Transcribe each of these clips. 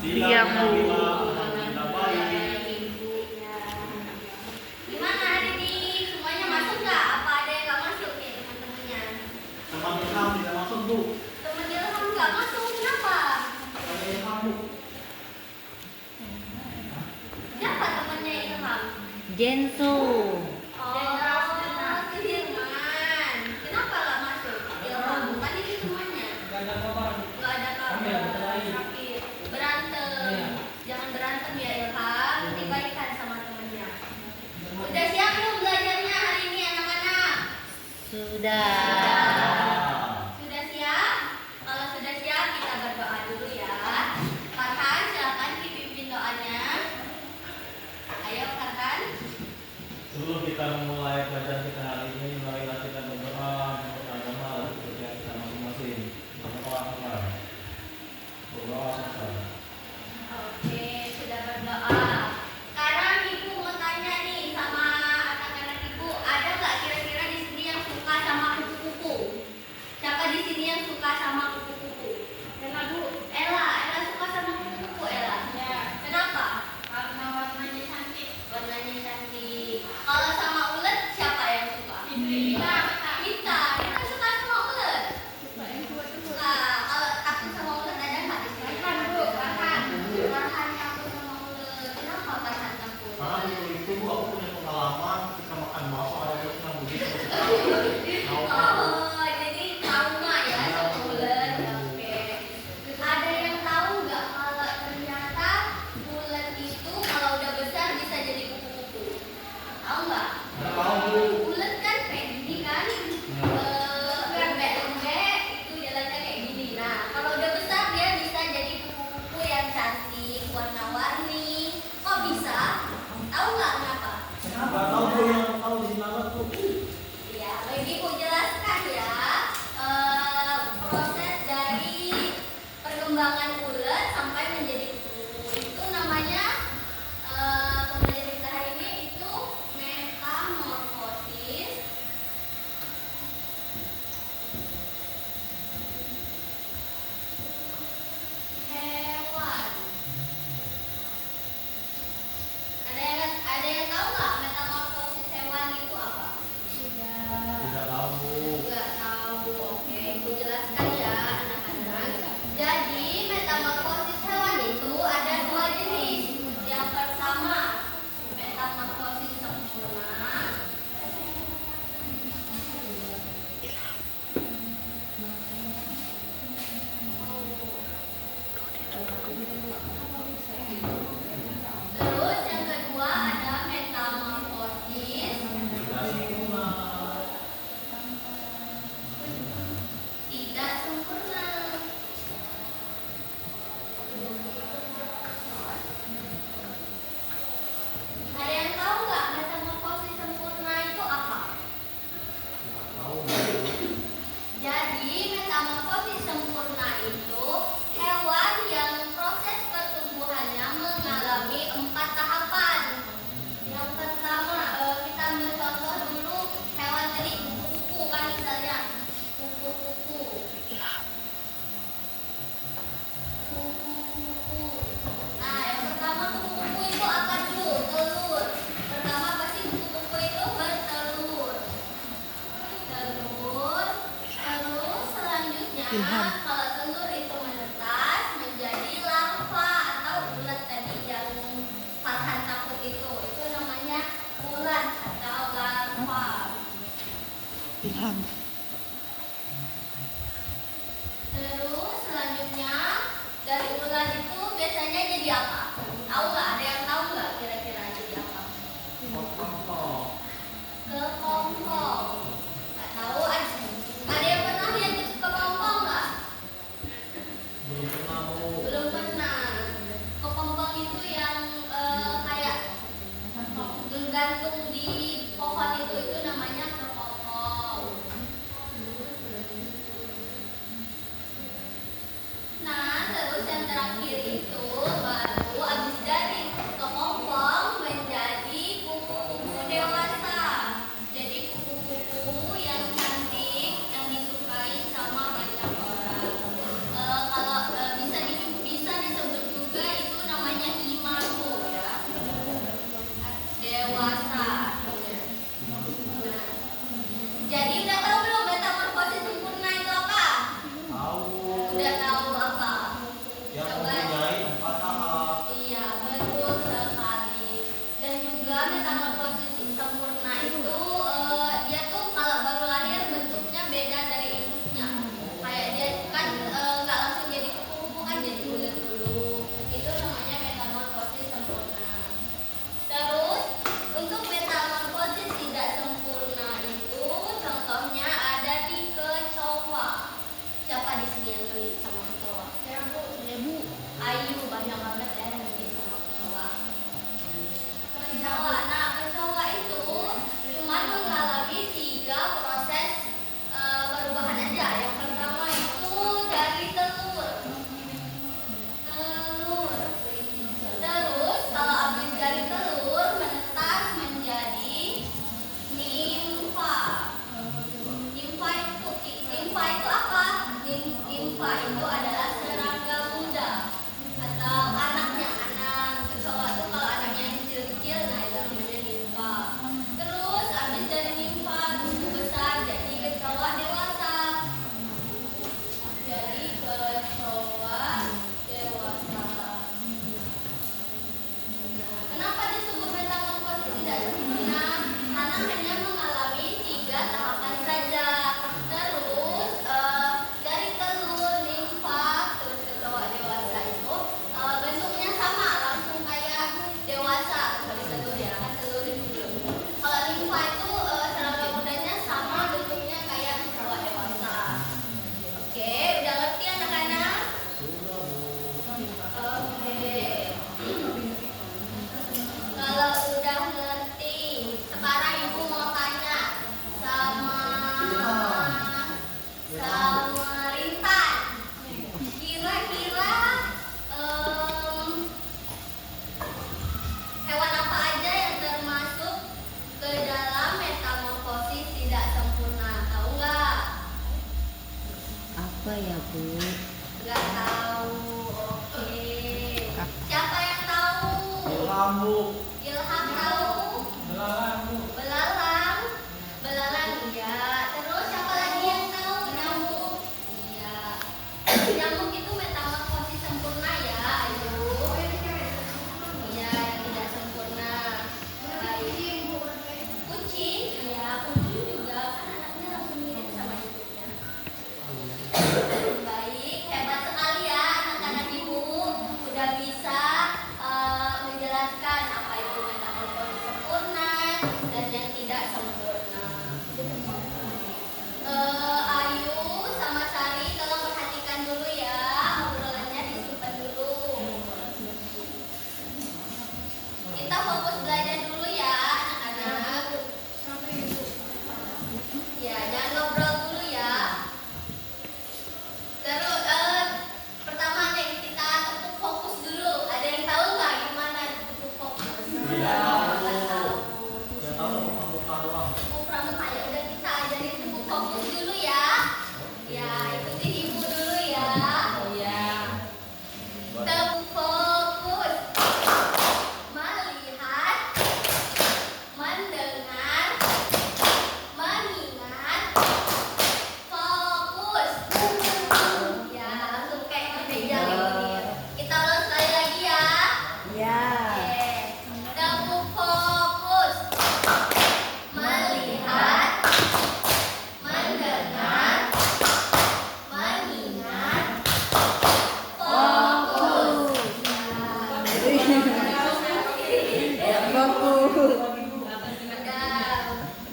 30. Gimana hari ini? Semuanya masuk nggak? Apa ada yang nggak masuk nih teman-temannya? Teman Ilham tidak masuk, Bu. Teman Ilham nggak masuk, kenapa? Teman Ilham, Bu. Siapa temannya Ilham? Jensu. Oh, Firman. Kenapa nggak masuk? Ilham, bukan ini temannya. Gak ada kabar. Nggak ada kabar. Sakit. Berantem. Jangan berantem ya Ilham. Nanti baikan sama temannya. Udah siap belum belajarnya hari ini anak-anak? Sudah. Sudah siap? Kalau sudah siap kita berdoa dulu ya. Farhan silakan dipimpin doanya. Ayo Farhan. Sebelum kita memulai pelajaran kita hari ini, marilah kita berdoa untuk agama dan kepercayaan kita masing-masing. Berdoa sama. Berdoa sama. Oke, sudah berdoa. Sekarang ibu mau tanya nih sama anak-anak ibu, ada nggak kira-kira di sini yang suka sama kupu-kupu? Siapa di sini yang suka sama kupu-kupu? Ella Bu. Ella suka sama kupu-kupu Ella. Ya. Kenapa? Karena warnanya cantik. Warnanya cantik. Kalau sama ulet siapa yang suka? Kita suka sama ulet. Kalau takut sama ulet ada nggak di sini? Farhan takut sama ulet. Kenapa Farhan takut? Karena dulu itu, Bu, aku punya pengalaman ketika makan bakso ada ulet yang begitu. Oh, jadi trauma ya sama ulet. Oke. Ada yang tahu nggak kalau ternyata ulet itu kalau udah besar bisa jadi kupu-kupu? Tahu nggak? Nggak tahu, Bu. Ulet kan kayak gini kan? Lembek-lembek itu jalannya kayak gini. Nah, kalau udah besar dia bisa jadi kupu-kupu yang cantik, warna-warni. Kok bisa? Tahu nggak kenapa? Nggak tahu, Bu, yang tahu di mana, Bu. Ya, bagi Ibu jelaskan ya proses dari perkembangan ulat sampai menjadi kupu-kupu itu namanya pembelajaran kita hari ini itu metamorfosis hewan. Ada yang tahu nggak metamorfosis hewan itu apa? Tidak tahu, Bu. Nggak tahu. Oke, Ibu jelaskan ya anak-anak. Jadi metamorfosis hewan itu ada dua jenis. Yang pertama metamorfosis sempurna. Terus yang kedua ada metamorfosis Tidak sempurna. tidak sempurna. Ada yang tahu nggak metamorfosis sempurna itu apa? Nggak tahu, Bu. Jadi metamorfosis sempurna itu hewan yang proses pertumbuhannya mengalami 4 tahapan. Yang pertama kita ambil contoh dulu hewan tadi kupu-kupu kan misalnya kupu-kupu. Kupu-kupu. Nah yang pertama kupu-kupu itu apa dulu? Telur. Pertama pasti kupu-kupu itu bertelur. Terus selanjutnya kalau telur itu menetas menjadi larva atau ulat tadi yang Farhan takut itu namanya ulat atau larva. Terus selanjutnya dari ulat itu biasanya jadi apa? Tahu nggak? Ada yang tahu nggak kira-kira jadi apa? Kepompong. Kepompong. Nggak tahu aja. Ada yang pernah lihat kepompong nggak? Belum pernah, Bu. Belum pernah. Kepompong itu yang kayak gantung di pohon itu namanya kepompong. Nah, terus yang terakhir itu baru Ilham Bu. Ilham tahu. Belalang Bu. Belalang. Belalang iya. Terus siapa lagi yang tahu? Nyamuk. Iya. Nyamuk itu metamorfosis sempurna ya. Ayo. Iya, yang tidak sempurna. Baik. Kucing. Iya, kucing juga kan anaknya langsung mirip sama ibunya. Baik, hebat sekali ya anak-anak ibu. Sudah bisa menjelaskan apa itu metamorfosis sempurna dan yang tidak sempurna. Ayu sama Sari tolong perhatikan dulu ya, obrolannya disimpan dulu. Kita fokus belajar dulu ya anak-anak. Ya, jangan ngobrol dulu ya. Terus pertama nih kita tepuk fokus dulu. Ada yang tahu nggak gimana tepuk fokus? Tidak tahu. Nggak tahu. Ya tahu muka doang. Tepuk pramuka ya udah kita ajarin tepuk fokus dulu ya. Ya ikuti ibu dulu ya. Ya. Tepuk fokus. Melihat, mendengar, mengingat, fokus. Ya langsung kayak meja gitu. Kita ulang sekali lagi ya. Ya. Oke. Tepuk fokus. Melihat, mendengar, mengingat, fokus. Fokus.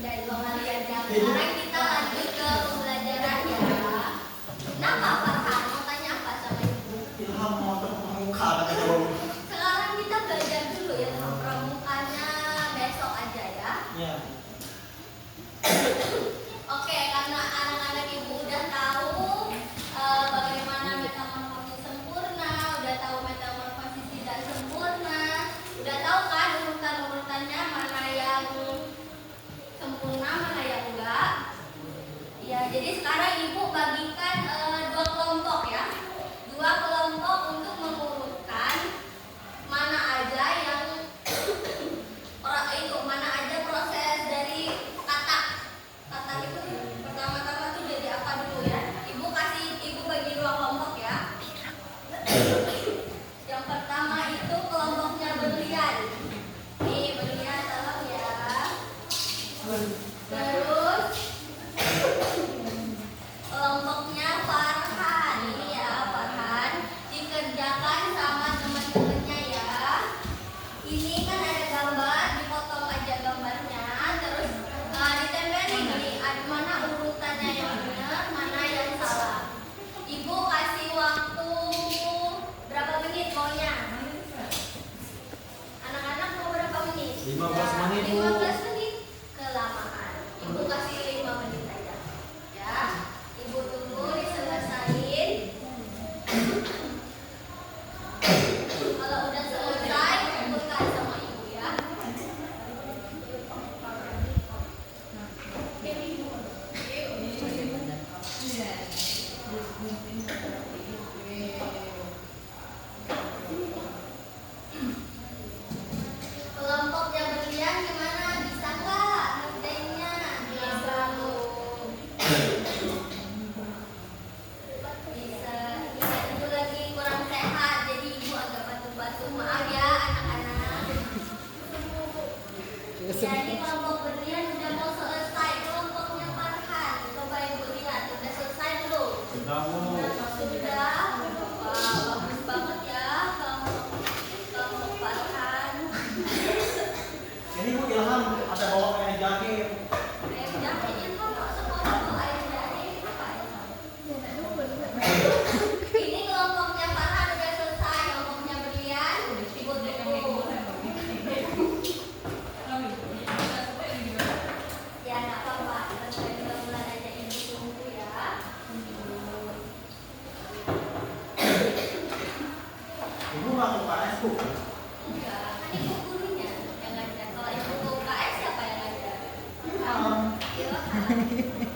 Udah itu kalian ya. Sekarang kita lanjut ke pembelajaran ya. Kenapa Farhan? Mau tanya apa sama ibu? Ilham mau tepuk muka katanya Bu. Sekarang kita belajar dulu ya sama pramukanya besok aja ya. Iya. Oke, karena anak-anak ibu udah tahu bagaimana metamorfosis sempurna, udah tahu metamorfosis tidak sempurna, udah tahu kan urutan-urutannya mana yang sempurna, mana yang enggak. Ya, jadi sekarang ibu bagikan dua kelompok ya, dua kelompok untuk mengurutkan mana aja yang mana aja proses dari kata itu pertama-tama tuh jadi apa dulu ya. Ibu bagi dua kelompok ya. Yang pertama itu kelompoknya berlian. Nih berlian tolong ya. Terus kelompoknya Farhan. Ini ya Farhan dikerjakan sama teman-temannya ya. Ini kan ada gambar, dipotong aja gambarnya, terus ditempelin nih, ada mana urutannya yang benar, mana yang salah. Ibu kasih waktu berapa menit maunya? Anak-anak mau berapa menit? 15 menit, Bu. 15 menit kelamaan. Ibu kasih 5 menit aja. Ya, ibu tunggu diselesain. Kalau udah selesai, kumpulkan sama ibu ya. Kelompoknya berlian gimana? Bisa nggak ngerjainnya? Bisa Bu. Bisa. Iya, ibu lagi kurang sehat, jadi ibu agak batu-batu. Maaf ya anak-anak. Ya, ini kelompok berlian udah mau selesai. Kelompoknya Farhan, coba ibu lihat udah selesai belum? Sudah Bu. Sudah. Wah, bagus banget ya kelompok Farhan. Ini Bu Ilham ada bawa kayak jaket. Air jahe itu kok sekolah tuh air jahe apa ya? Ini kelompoknya Farhan udah selesai, kelompoknya berlian ibu tunggu. Ya nggak apa-apa, selesai dua bulan aja ibu tunggu ya. Ibu nggak mau UKS Bu. Enggak, kan ibu gurunya yang ngajar. Kalau ibu UKS siapa yang ngajar? Ilham. Ilham.